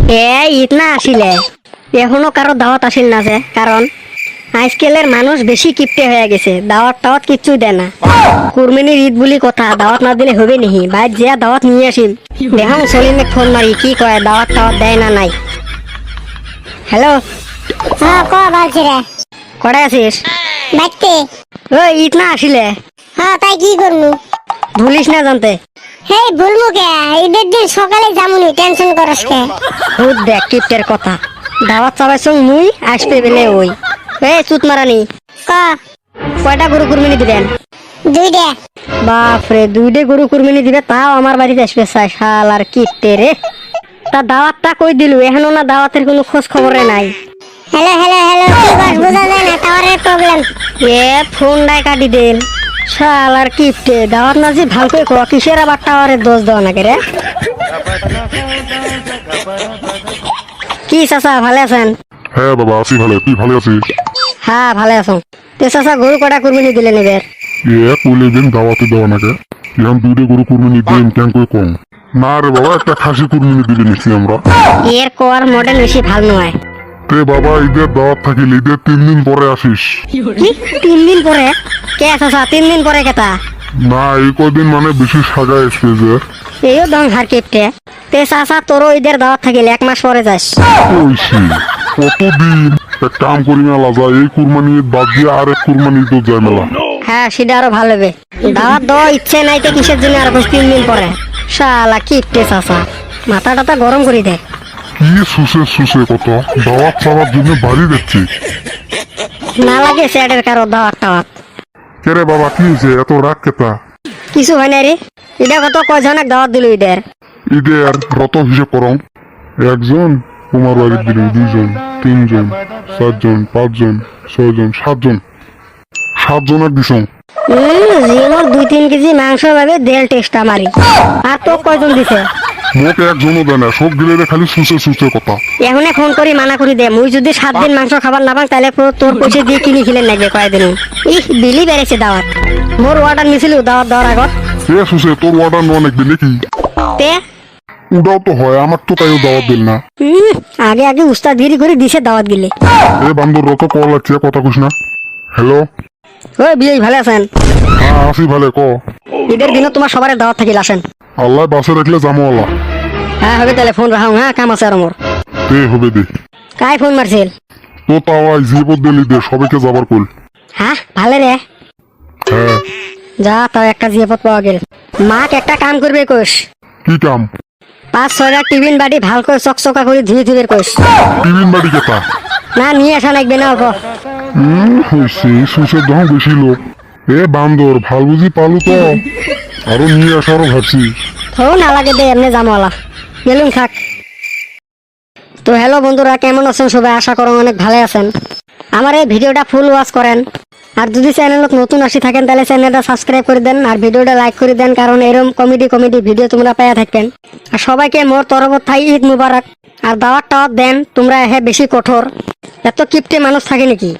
ঈদ না আসিলে এখনো কারো দাওয়াত আসিল না যে, কারণ আজকালের মানুষ বেশি কিপটে হয়ে গেছে, দাওয়াত টাওয়াত কিচ্ছু দেয় না। কুরবানির ঈদ বলি কথা, দাওয়াত না দিলে হবে নাহি? বাইর যে দাওয়াত নিয়ে আসিম, দেখাম সলিমে ফোন মারি কি কয় দাওয়াত টাওয়াত দেয় না নাই। হ্যালো, হ্যাঁ ক বলছি রে কড়াই আছিস? বাইতে। ওই ঈদ না আসিলে হ্যাঁ তাই কি করবো? ভুলিস না জানতে। হেই বলবো কে, ঈদের দিন সকালে যামুনি, টেনশন করস কে? খুদ দেখ কিপটের কথা, দাওয়াত চাবাইছ মুই আসবে বেলে ওই। এই চুত মারানি, ক কয়টা গরু কুরবানি দিবেন? দুইটা। বাপরে, দুইটা গরু কুরবানি দিবে, তাও আমার বাড়িতে আসবে চাই? শাল আর কিপটে রে। তা দাওয়াতটা কই দিলু, এখনো না দাওয়াতের কোনো খোঁজ খবরে নাই। হ্যালো হ্যালো হ্যালো, কি বস বোঝা যায় না, টাওয়ারের প্রবলেম। এ ফোন নাই কাটি দেন, শাল আর কিপটে। দাওয়াত না যে ভাল করে কো, কিসের আবার টাওয়ারের দোষ দেওয়া নাকি রে? কি চাচা ভালো আছেন? হ্যাঁ বাবা আছি ভালো, তুই ভালো আছিস? হ্যাঁ ভালো আছো। তে চাচা গরু কটা কুরবানি দিলেন এবার? কইলে দিন দাওয়াতে দেওয়া নাকি এখন দুইটা গরু কুরবানি দিন কেন কই কম? না রে বাবা, একটা খাসি কুরবানি দিলে নিচ্ছি আমরা। এর কোয়ার মডেল বেশি ভালো নয়। তে বাবা, ঈদের দাওয়াত থাকিল, ঈদের 3 দিন পরে আসিস। কি 3 দিন পরে? কে চাচা 3 দিন পরে কেতা? না এই কদিন মানে বেশি সাজা এসছে যে। এইও দং হার কিপটে। তে চাচা তোরও ঈদের দাওয়াত থাকিল 1 মাস পরে যাস। কইছি কতদিন এক কাম করি মেলা যায়, এই কুরবানি ঈদ বাদ দিয়ে আরেক কুরবানি তো যায় মেলা। হ্যাঁ সেটা আরো ভালো হবে। দাওয়াত দেওয়া ইচ্ছে নাই তো কিসের জন্য আর 3 দিন পরে? শালা কিপটে চাচা, মাথা টাথা গরম করে দে। কি সুসে কত দাওয়াত চাওয়ার জন্য বাড়ি দেখছি। না লাগে স্যাডের কারো দাওয়াত টাওয়াত। কে রে বাবা, কি হয়েছে এত রাগ কেতা? কিছু হয় না রে, এটা কত কয়জনক দাওয়াত দিল ঈদের? ঈদের রত হিসেব করং, একজন তোমার বাড়ির দিল, 2জন 3জন 4জন 5জন 6জন 7জনের দিছ। জীবন 2-3 কেজি মাংস ভাবে দেড় টেস্টা মারি। আর তো কয়জন দিছে? মোক একজনও দেয় না, সব গিলে খালি সুসে কথা। এখন ফোন করি মানা করি দে, মুই যদি 7 দিন মাংস খাবার না পাং তাহলে তোর পয়সা দিয়ে কিনে খেলেন লাগবে কয়দিন। বিলি বেড়েছে দাওয়াত। মোর অর্ডার নিছিল দাওয়াত দেওয়ার আগত। এ সুসে তোর অর্ডার নেওয়া নাকবে নাকি? তে ওটাও তো হয়, আমার তো তাইও দাওয়াত দিল না। আগে আগে উস্তাদগিরি করে দিছে দাওয়াত গিলে। এ বান্দর রত কল আছে, কথা কইস না। হ্যালো, ওই বিয়ে ভালো আছেন? হ্যাঁ আসি ভালো, ক ঈদের দিনে তোমার সবার দাওয়াত থাকিল, আসেন। আল্লাহ বাসে রাখলে যামো আল্লাহ। হ্যাঁ হবে তাহলে, ফোন রাখাও। হ্যাঁ কাম আছে আর মোর। তে হবে দে, কাই ফোন মারছিল? তো তাও আই যে বদলি দে, সবাইকে যাবার কইল। হ্যাঁ ভালো রে, হ্যাঁ যা তাও একটা জিয়াপত পাওয়া গেল। মাক একটা কাম করবে কোষ, কি কাম? 5-6টা টিফিন বাড়ি ভাল করে চকচকা করে ধুয়ে ধুয়ে কোষ। টিফিন বাড়ি কেতা? না নিয়ে আসা লাগবে না অল্প। হয়েছে সুসের দহ বেশি লোক। এ বান্দর ভাল বুঝি পালু তো, আরো নিয়ে আসারও ভাবছি। তো না লাগে দে, এমনি জামওয়ালা গেলুম থাক। তো হ্যালো বন্ধুরা, কেমন আছেন সবাই? আশা করো অনেক ভালো আছেন। আমার এই ভিডিওটা ফুল ওয়াচ করেন, আর যদি চ্যানেলত নতুন আসি থাকেন তাহলে চ্যানেলটা সাবস্ক্রাইব করে দেন আর ভিডিওটা লাইক করে দেন, কারণ এরকম কমেডি ভিডিও তোমরা পেয়ে থাকবেন। আর সবাইকে মোর তরফত থাই ঈদ মুবারক। আর দাওয়াত টাওয়াত দেন, তোমরা বেশি কঠোর। এত কিপটে মানুষ থাকে নাকি?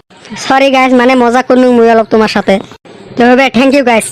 সরি গাইজ, মানে মজা করলুম মুই অলপ তোমার সাথে। তো হবে, থ্যাংক ইউ গাইজ।